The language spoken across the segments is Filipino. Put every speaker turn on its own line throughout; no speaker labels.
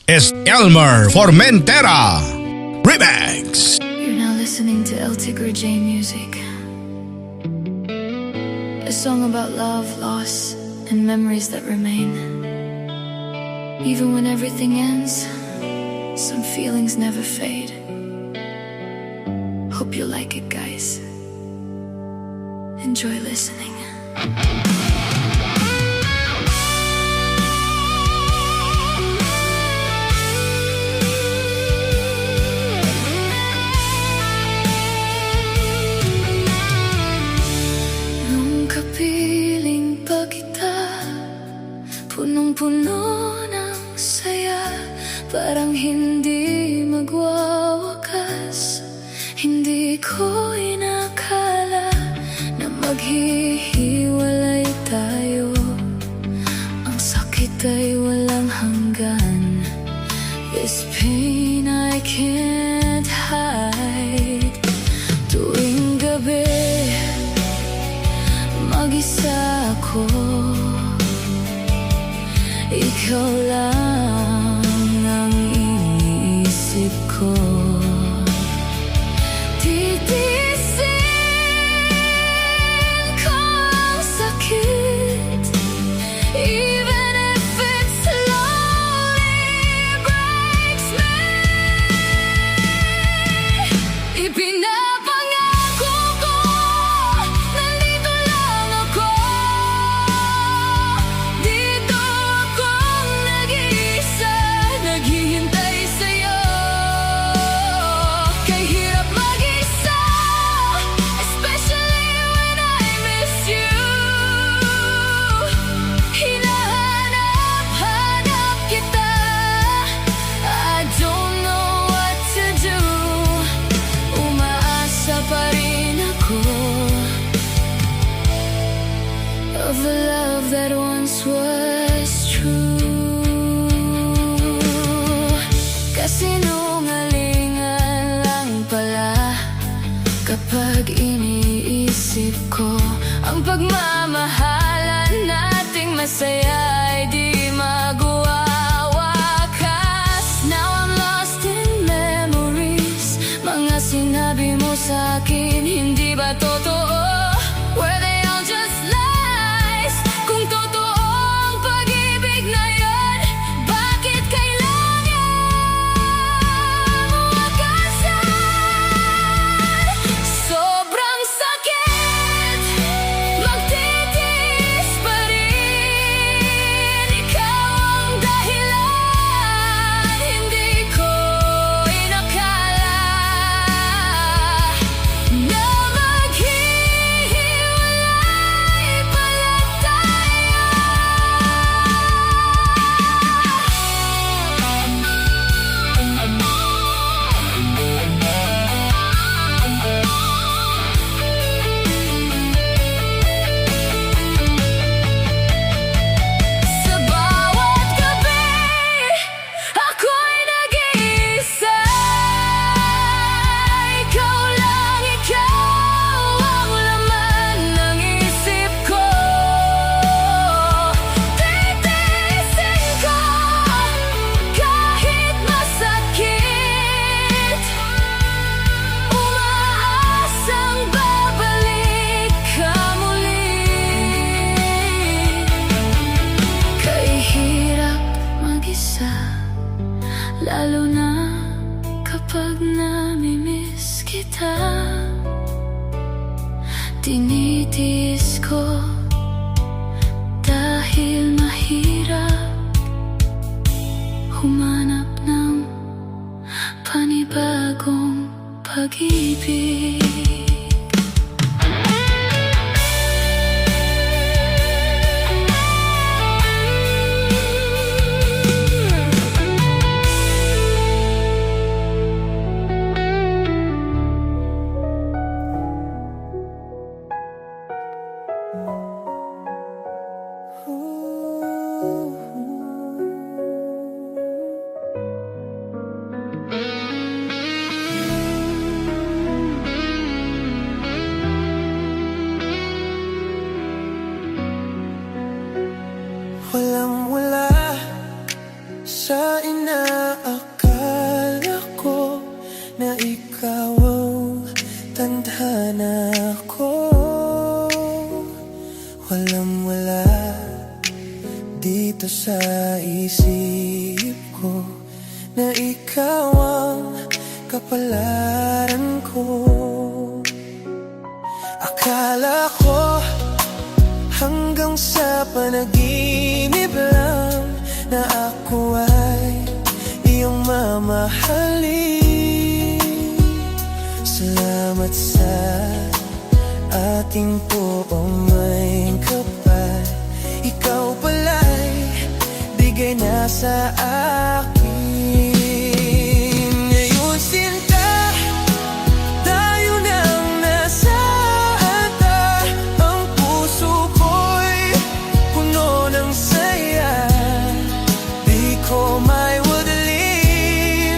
is Elmer Formentera Remix.
You're now listening to El Tigre J Music, a song about love, loss, and memories that remain. Even when everything ends, some feelings never fade. Hope you like it, guys. Enjoy listening. Nung kapiling pa kita, punong-puno ng saya, parang hindi magwawakas. Hindi ko inakala na maghihiwalay tayo. Ang sakit ay walang hanggan. This pain I can't hide. Tuwing gabi, mag-isa ako. Ikaw lang ang iniisip ko. Titiisin ko ang sakit, even if it slowly breaks me. Ipinapangako ko, nandito lang ako. Dito akong nag-iisa, naghihintay sa'yo. Kay hirap mag-isa, especially when I miss you. Hinahanap-hanap kita, I don't know what to do. Umaasa pa rin ako of a love that once was true. Kasinungalingan lang pala kapag iniisip ko ang pagmamahalan nating masaya ay di magwawakas. Now I'm lost in memories. Mga sinabi mo sa'kin, hindi ba totoo? Were they all just lies? Kung totoo ang pag-ibig na yun, bakit kailangan mo wakasan? Sobrang sakit, magtitiis pa rin. Ikaw ang dahilan, hindi ko inakala na maghihiwalay pala tayo. Sa bawat gabi, ako'y nag-iisa. Ikaw lang, ikaw ang laman ng isip ko. Titiisin ko kahit masakit. Umaasang babalik ka muli. Kay hirap mag-isa, lalo na kapag namimiss kita. Tinitiis ko dahil mahirap humanap ng panibagong pag-ibig.
akala ko na ikaw ang tadhana ko. Walang-wala dito sa isip ko na ikaw ang kapalaran ko. Akala ko hanggang sa panaginip lang na ako ay iyong mamahalin. Salamat sa ating buong may kapal. Ikaw pala'y bigay na sa akin. Ngayon sinta, tayo nang nasa handa. Ang puso ko'y puno ng saya. Di ko may wadalin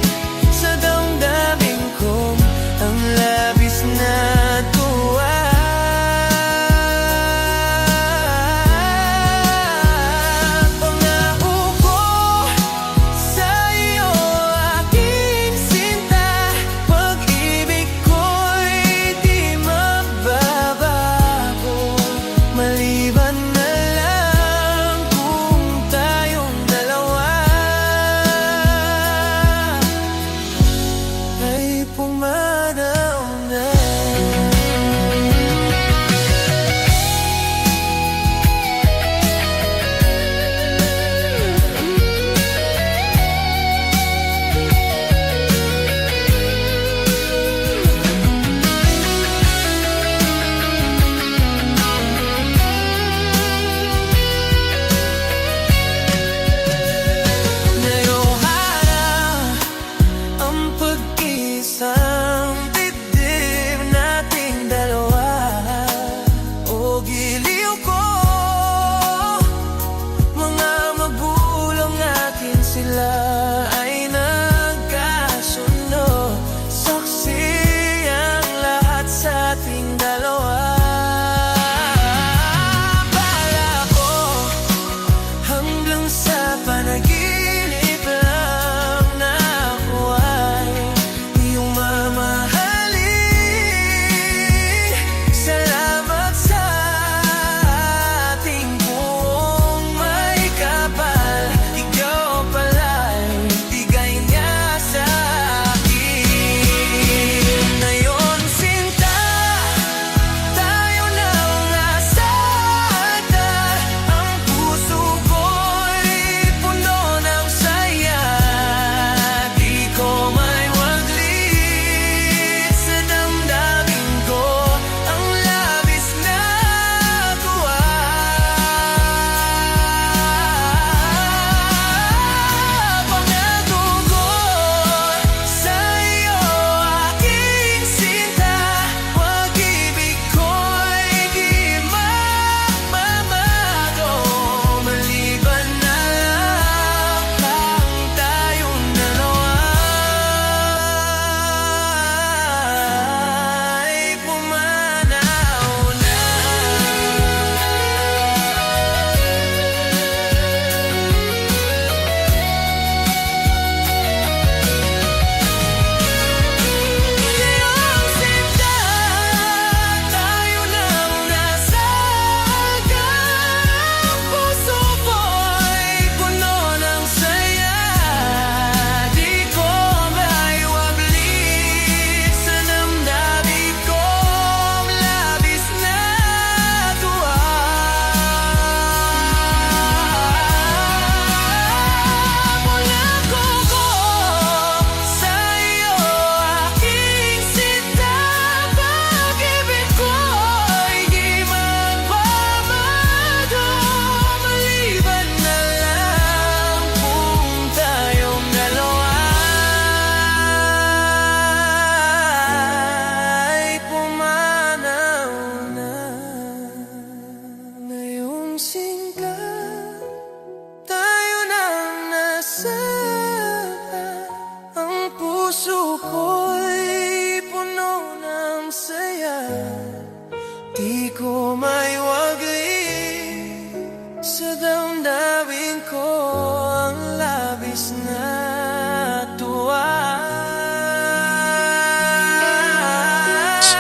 sa damdamin ko ang labis na tuwa. Pangako ko sa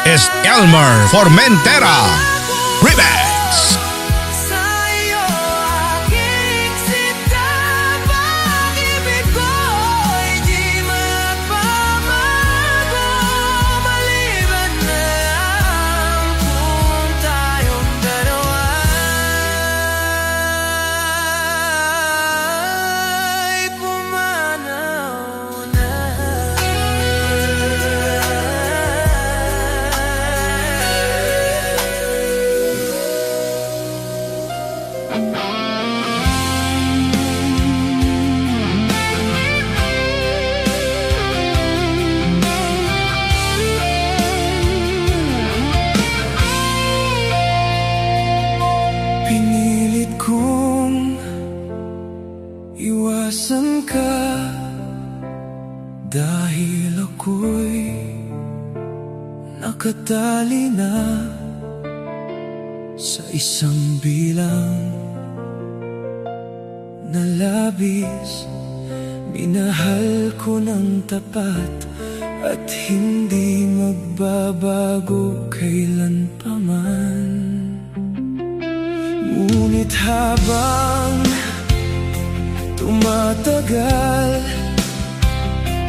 is Elmer Formentera Remix.
Sa iyo aking sinta, pag-ibig ko'y di magbabago, maliban na lang kung tayong dalawa'y pumanaw na. Pinilit kong iwasan ka dahil ako'y nakatali na sa isang bilang na labis. Minahal ko ng tapat at hindi magbabago kailanpaman. Ngunit habang tumatagal,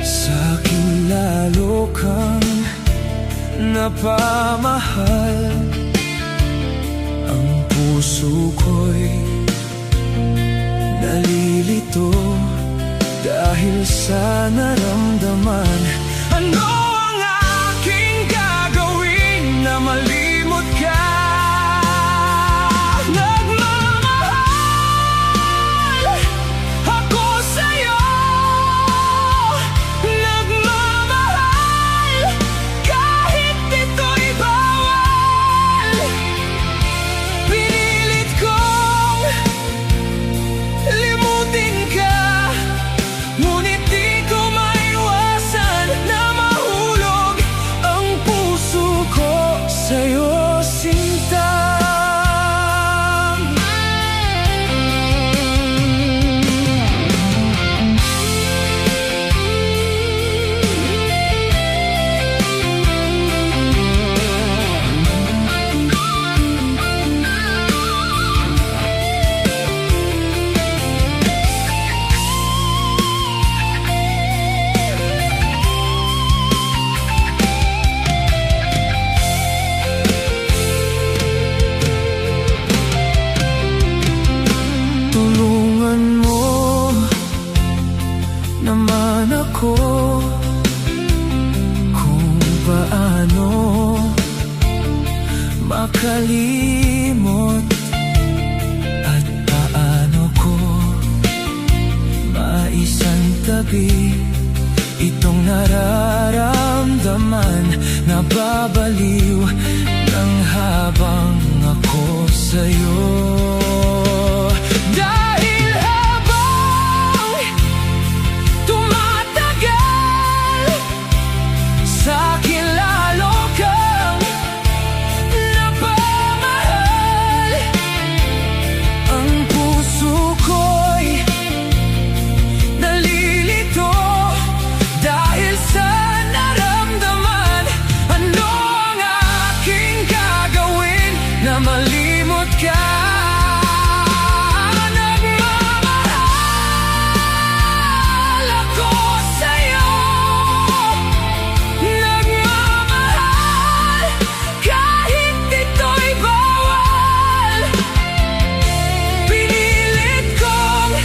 sa'kin lalo kang napamahal. Ang puso ko'y nalilito dahil sa naramdaman. Ano ang aking gagawin na malimot ka? Nagmamahal ako sa'yo, nagmamahal kahit ito'y bawal. Pinilit kong limutin ka, ngunit di ko maiwasan na mahulog ang puso ko sa'yo, sinta. Tulungan mo naman ako kung paano makalimot at paano ko maisantabi itong nararamdaman. Nababaliw ng habang ako sa'yo. Dahil habang tumatagal, sa'kin lalo kang napamahal. Ang puso ko'y nalilito dahil sa naramdaman. Ano ang aking gagawin na malimot ka? Nagmamahal ako sa'yo, nagmamahal kahit ito'y bawal. Pinilit kong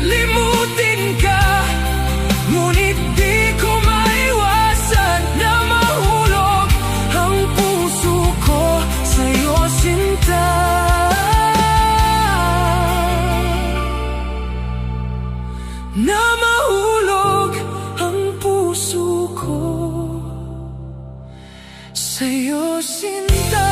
limutin ka, ngunit di ko maiwasan na mahulog ang puso ko sa'yo, sinta. Na mahulog ang puso ko sa'yo, sinta.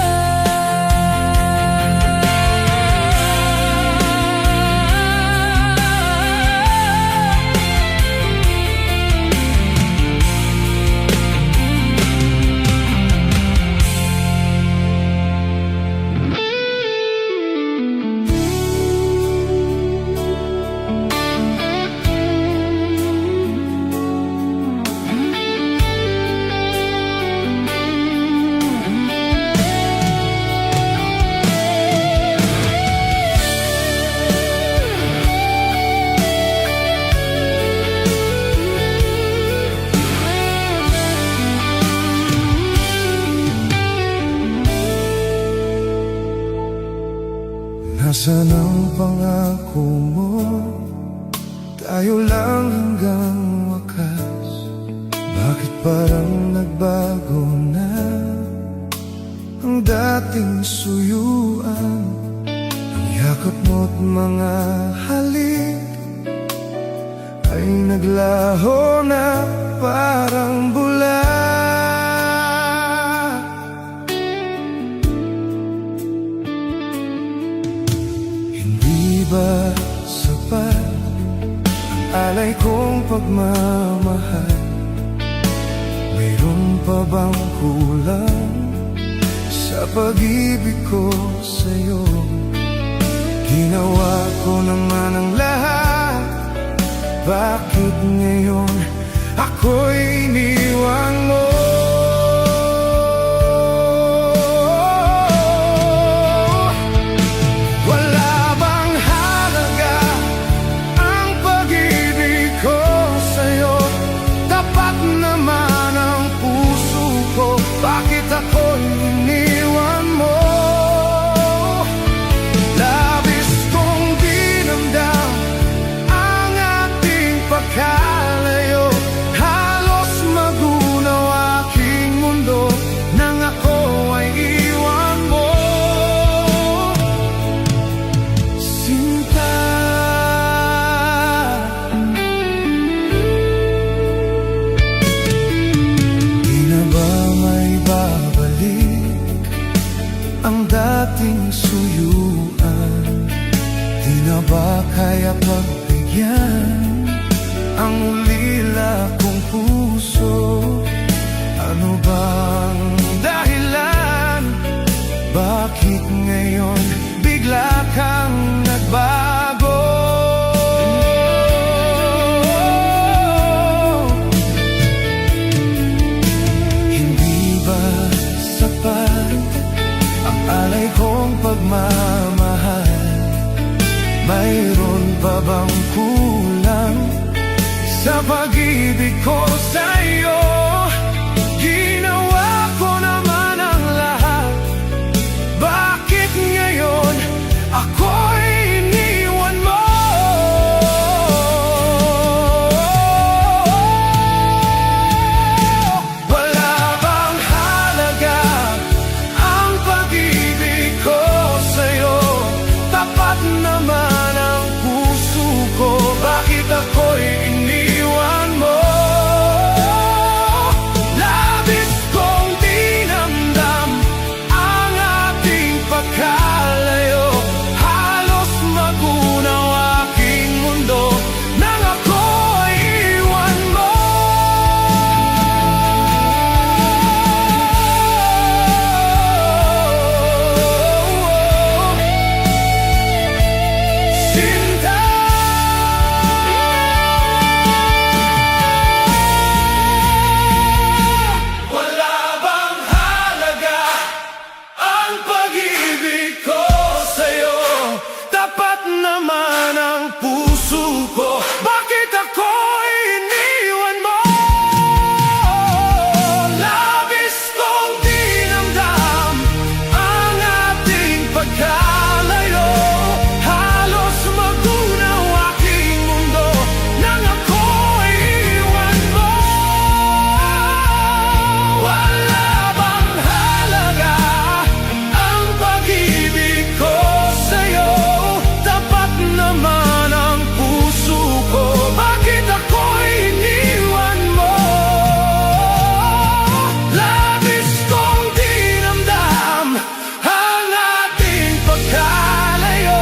Nasaan ang pangako mo? Tayo lang hanggang wakas. Bakit parang nagbago na ang dating suyuan? Ang yakap mo't mga halik ay naglaho na parang bula. Hindi ba sapat ang alay kong pagmamahal? Mayroon pa bang kulang sa pag-ibig ko sa'yo? Ginawa ko naman ang lahat, bakit ngayon ako'y iniwan mo? Wala bang halaga ang pag-ibig ko sa'yo? Tapat naman ang puso ko, bakit ako'y iniwan mo? Labis kong dinamdam ang ating pagkalayo. Halos magunaw aking mundo nang ako ay iwan mo. Sinta, di na ba may babalik ang dating suyuan? Di na ba kaya pagbigyan ang ulila kong puso? Ano bang dahilan? Bakit ngayon bigla kang nagbago? Hindi ba sapat ang alay kong pagmamahal? Mayroon pa bang kulang sa pag-ibig ko sa'yo? Ginawa ko naman ang lahat, bakit ngayon ako'y iniwan mo? Wala bang halaga ang pag-ibig ko sa'yo? Tapat naman ang puso ko, bakit ako'y iniwan mo? Labis kong dinamdam ang ating pagkalayo. Halos magunaw aking mundo nang ako'y iwan mo. Sinta, wala bang halaga ang pag-ibig ko sa'yo? Tapat naman ang puso ko, bakit ako'y iniwan mo? Labis kong dinamdam ang ating pagkalayo. Halos magunaw aking mundo nang ako'y iwan mo. Wala bang halaga ang pag-ibig ko sa'yo? Tapat naman ang puso ko, bakit ako'y iniwan mo? Labis kong dinamdam ang ating pagkalayo.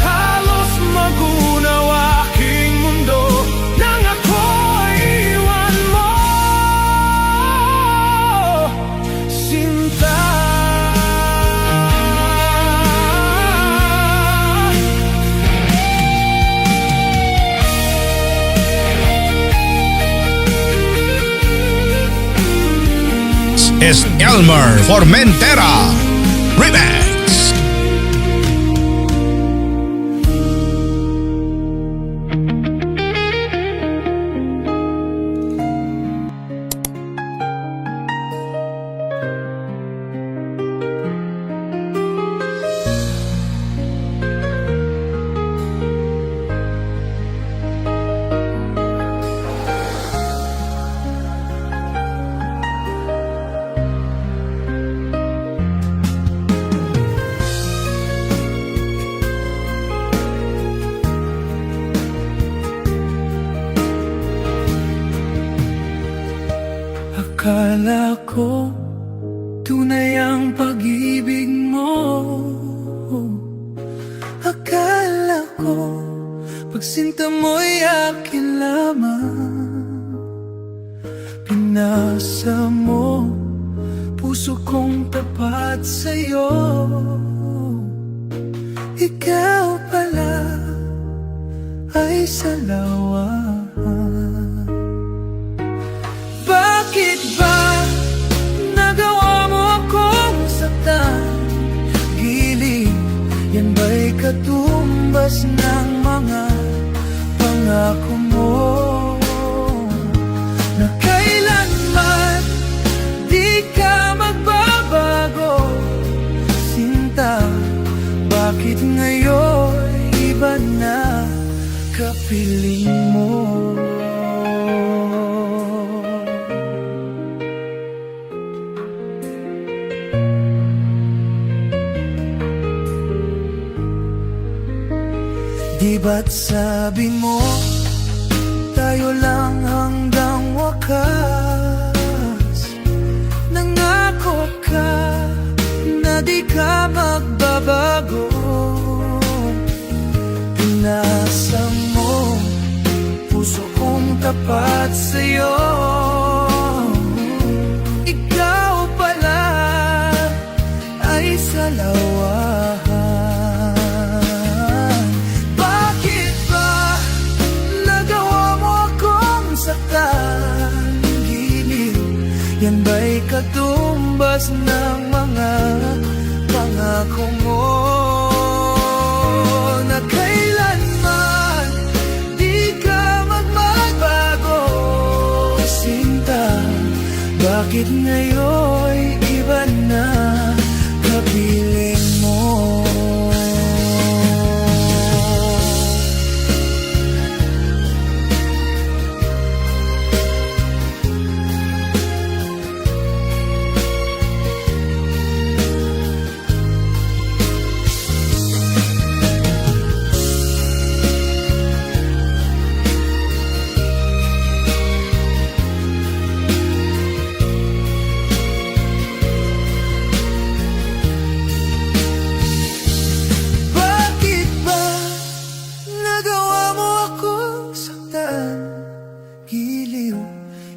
Halos magunaw aking mundo nang ako'y iwan mo. Sinta,
Es Elmer Formentera Remix.
Akala ko tunay ang pag-ibig mo. Akala ko pagsinta mo'y akin lamang. Pinasa mo puso kong tapat sa'yo. Ikaw pala ay salawan. Bakit ba nagawa mo akong saktan? Gilid, yan ba'y katumbas ng mga pangako mo? Na kailanman di ka magbabago, sinta. Bakit ngayon iba na kapiling mo? Di ba't sabi mo tayo lang hanggang wakas? Nangako ka na di ka magbabago. Pinasa mo puso kong tapat sa'yo. Ikaw pala ay salawan. Bakit ba nagawa mo akong saktan? Giliw, yan ba'y katumbas ng mga pangako mo? Na kailanman di ka magbabago, sinta. Bakit ngayon iba na kapiling mo?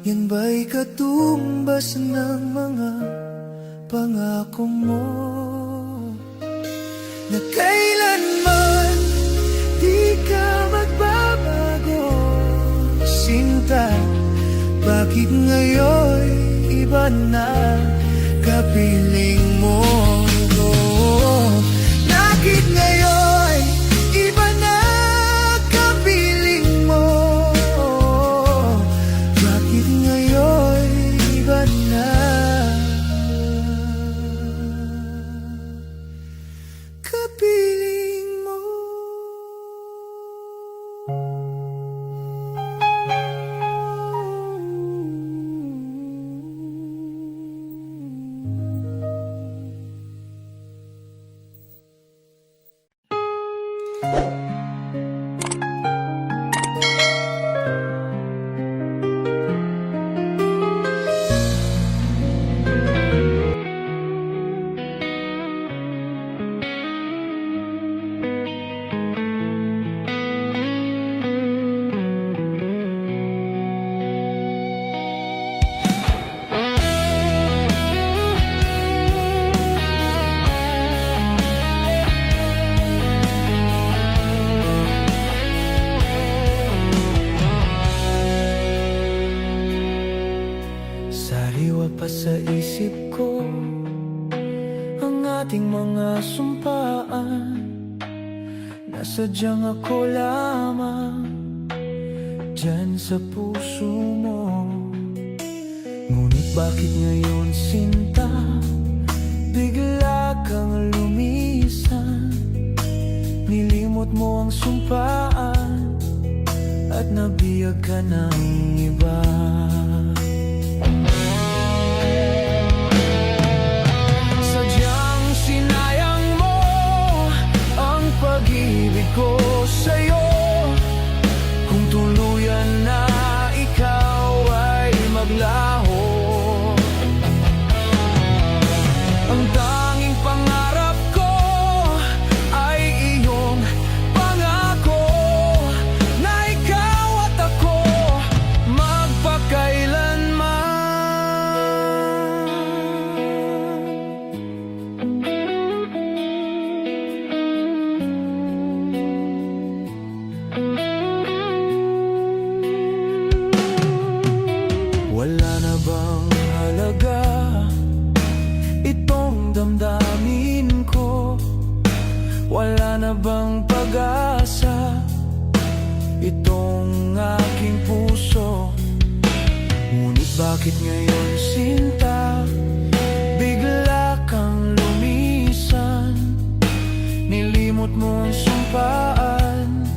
Yan ba'y katumbas ng mga pangako mo? Na kailanman di ka magbabago, sinta. Bakit ngayon iba na kapiling mo? Bakit ngayon iba na kapiling mo? Bakit ngayon iba na kapiling mo? Sariwa pa sa isip ko ang ating mga sumpaan. Nasadyang ako lamang dyan sa puso mo. Ngunit bakit ngayon, sinta, bigla kang lumisan? Nilimot mo ang sumpaan at nabiyag ka ng iba. Sadyang sinayang mo ang pag-ibig ko sa'yo. Kung tuluyan na ikaw ay maglaho, Bakit ngayon sinta, bigla kang lumisan? Nilimot mo ang sumpaan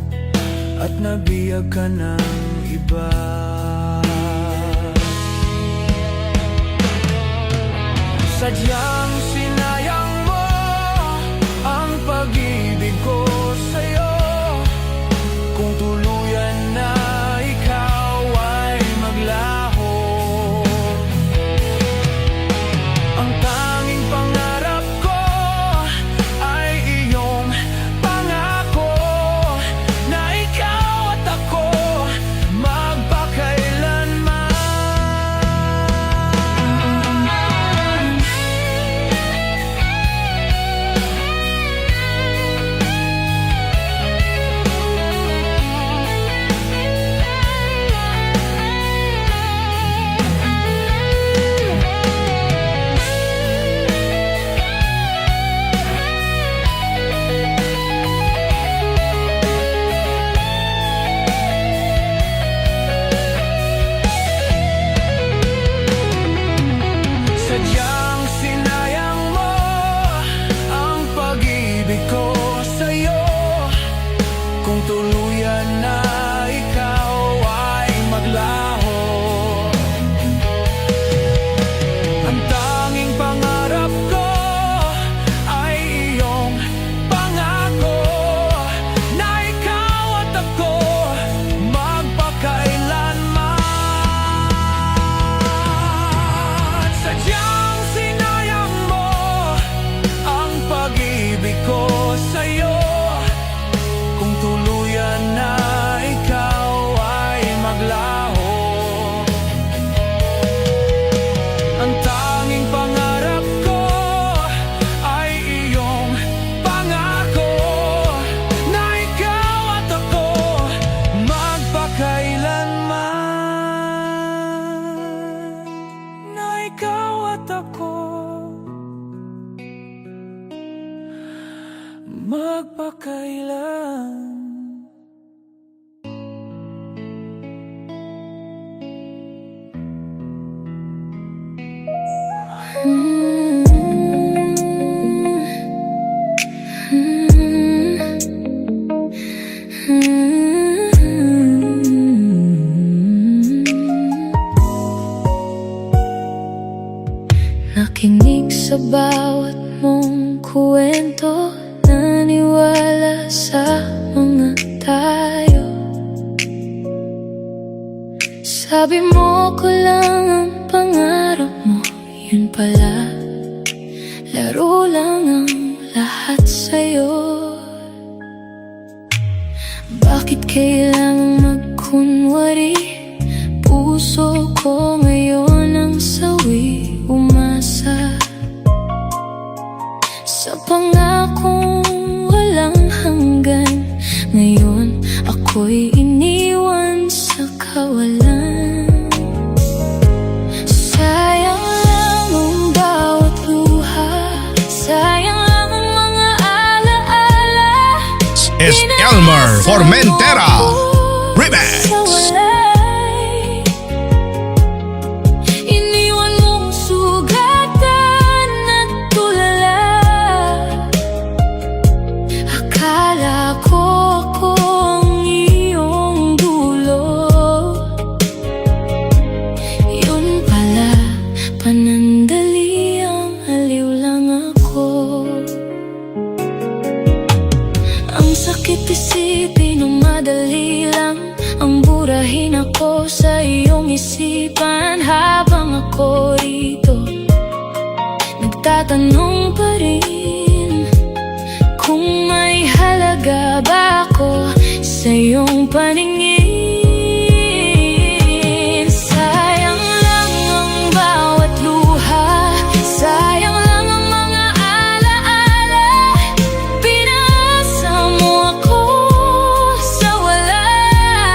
at nabiyag ka ng iba. Sadyang sinayang mo ang pag-ibig ko sa'yo. Kung tuluyan na ikaw ay maglaho, ang tanging pangarap ko ay iyong pangako na ikaw at ako magpakailanman. Sadyang sinayang mo ang pag-ibig ko sa'yo. Kung tuluyan na ikaw ay maglaho, ang tanging pangarap ko ay iyong pangako na ikaw at ako magpakailanman. Sadyang sinayang mo ang pag-ibig ko sa'yo. Kung tuluyan na ikaw ay maglaho, ang tanging pangarap ko ay iyong pangako na ikaw at ako magpakailanman. Na ikaw at ako magpakailan.
Nakinig sa bawat mong kwento, naniwala sa mga tayo. Sabi mo ko lang ang pangarap mo, yun pala laro lang ang lahat sa'yo. Bakit kailangang magkunwari? Puso ko ngayon ang sawi, umasa sa pangakong walang hanggan. Ngayon ako'y iniwan sa kawalan. Sayang lang ang bawat luha, sayang lang ang mga alaala.
Es Elmer Formentera Remix.
Iniwan mong sugatan at tulala. Akala ko ako ang iyong dulo, yun pala panandali, ang aliw lang ako. Ang sakit isipin ng madali lang ang burahin ako sa iyong isipan. Habang ako rito nagtatanong pa rin kung may halaga ba ako sa iyong paningin. Sayang lang ang bawat luha, sayang lang ang mga alaala. Pinasa mo ako sa walay,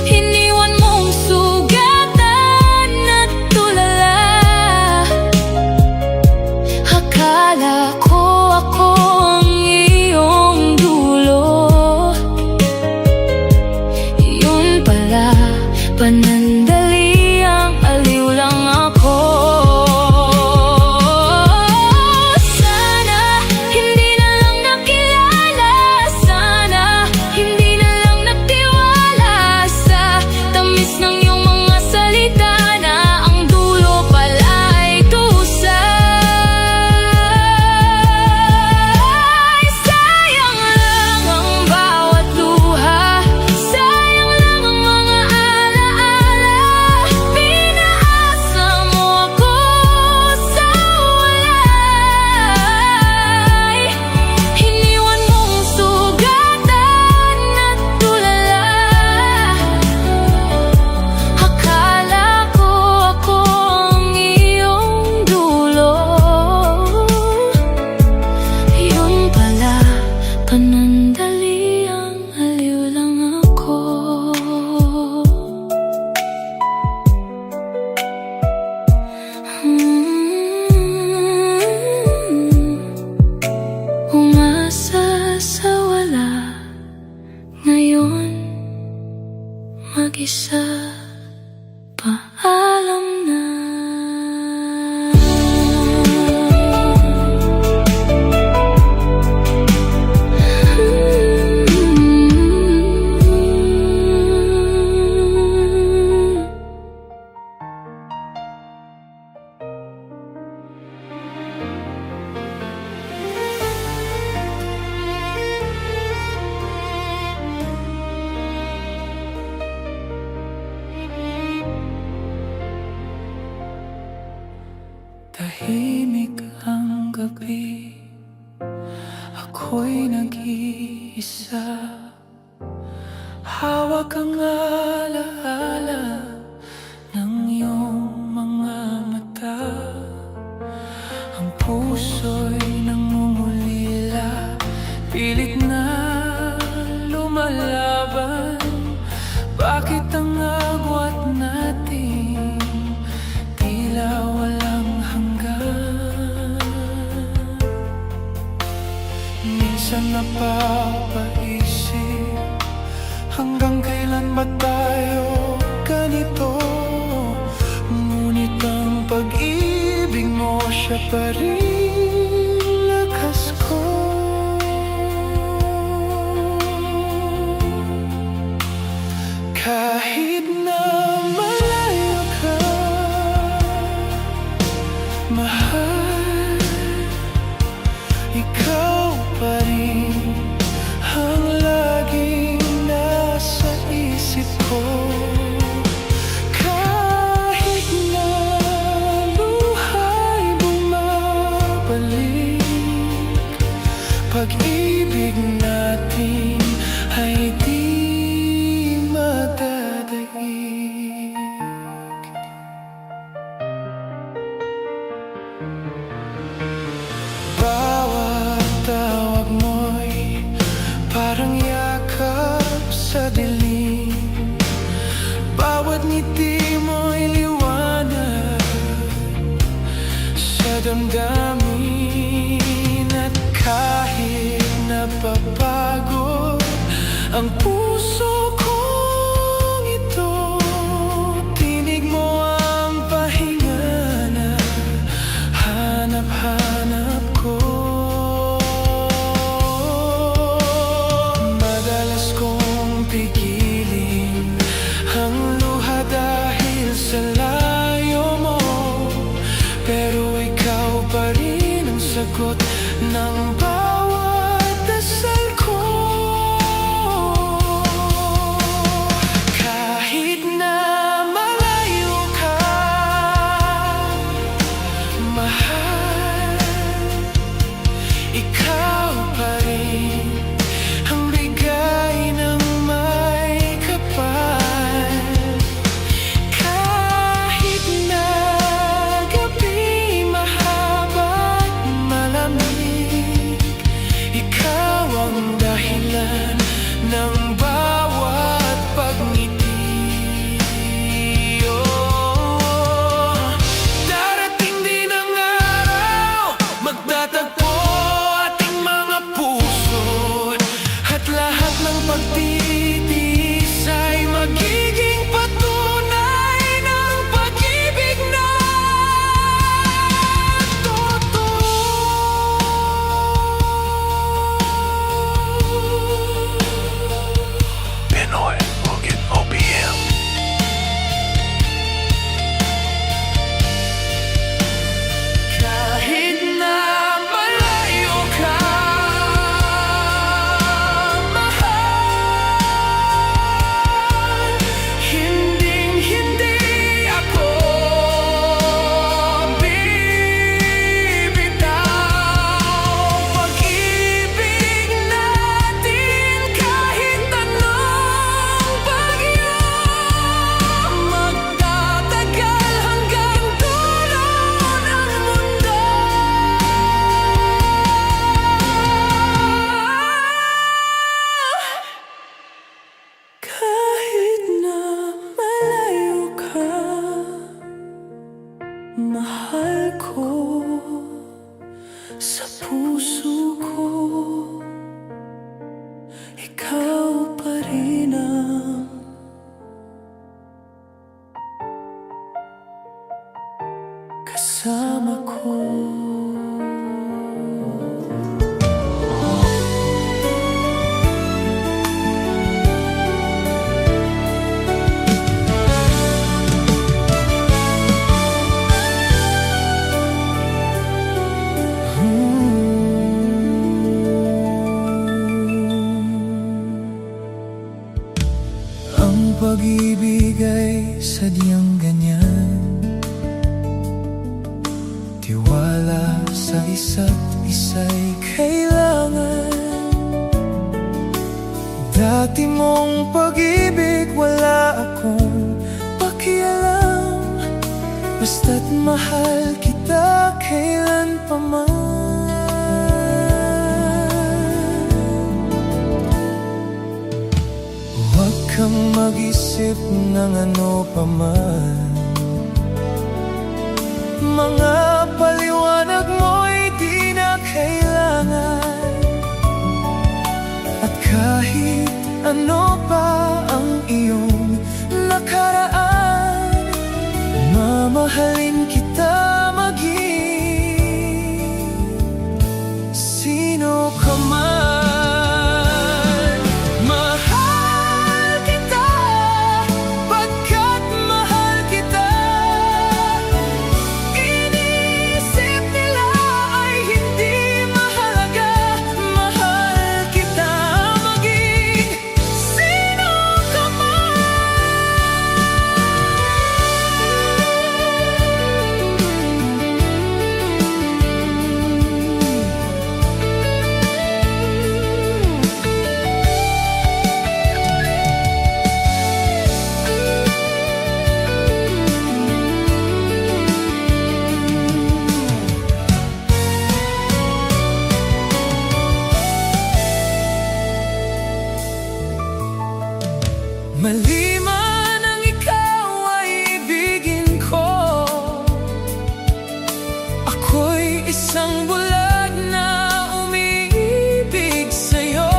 iniwan mong sugatan at tulala. Akala ko ako ang iyong dulo, yun pala panandali. mag-isa. Paalam na.
Tahimik ang gabi, ako'y nag-iisa. Hawak ang alaala ng iyong mga mata. Ang puso'y nangungulila, pilit na lumalaban. Bakit ang agwat natin tila walang hanggan? Minsan napapaisip, hanggang kailan ba tayo ganito? Ngunit ang pag-ibig mo, siya pa rin lakas ko. Kahit na malayo ka, mahal, ikaw pa rin ang laging nasa isip ko. Kahit na luha'y bumabalik, pag-ibig natin ay di madadaig. Bawat tawag mo'y parang yakap sa dilim. Bawat ngiti mo'y liwanag sa damdamin. At kahit napapagod ang puso kong ito, tinig mo ang pahinga na hanap-hanap ko. Madalas kong pigilin ang luha dahil sa layo mo, pero ikaw pa rin ang sagot ng bawat dasal ko. Kahit na malayo ka, mahal, ikaw pa rin ang bigay ng may kapal. Kahit na gabi mahaba't malamig, kasama ko. Ang pag-ibig ay sadyang ganyan, tiwala sa isa't isa'y kailangan. Dati mong pag-ibig wala akong pakialam, basta't mahal kita kailan pa man. Huwag kang mag-isip ng ano pa man, mga paliwanag mo'y di na kailangan. At kahit ano pa ang iyong nakaraan, mamahalin kita maging sino ka man. Mahal kita, pagkat mahal kita. Inisip nila ay hindi mahalaga. Mahal kita maging sino ka Mali man ang ikaw ay ibigin ko, ako'y isang bulag na umiibig sa'yo.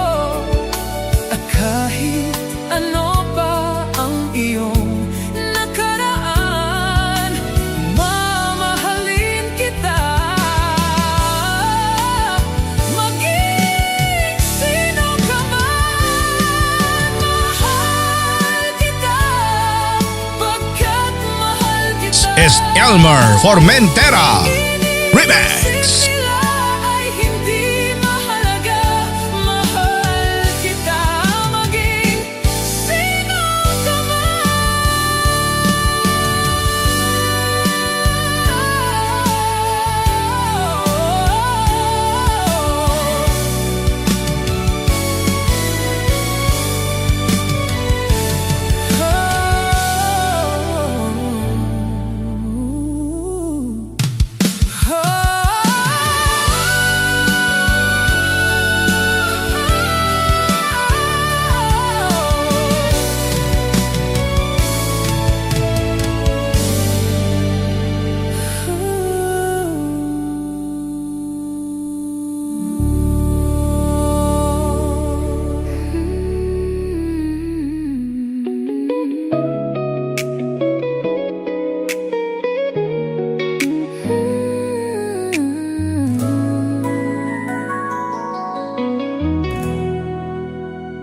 At kahit ano pa ang iyong nakaraan, mamahalin kita maging sino ka man. Mahal kita, pagkat mahal kita.
Es Elmer Formentera Remix.
Nila ay hindi mahalaga. Mahal kita maging sino ka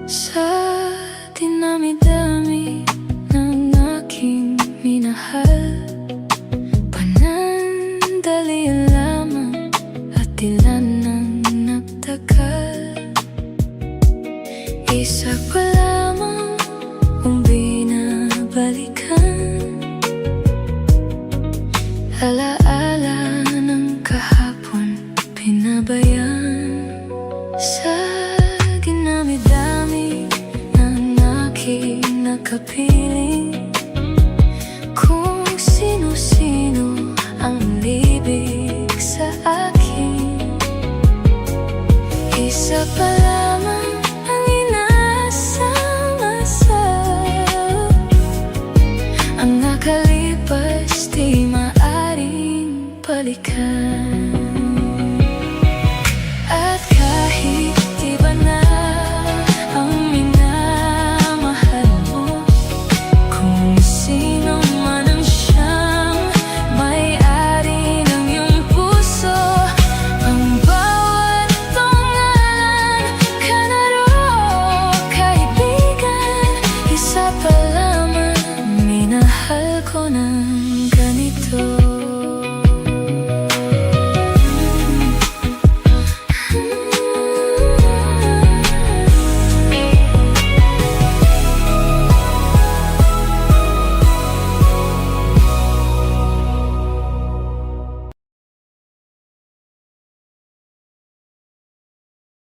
Sa dinami-dami ng aking minahal, panandali lamang at ilan ang nagtagal. Isa pa lamang kung binabalikan, alaala ng kahapon pinabayaan. Sa dinami-dami ng aking nakapiling, kung sino-sino ang libig sa akin, isa pa lamang ang inasal-asal, ang nakalipas di maaring balikan.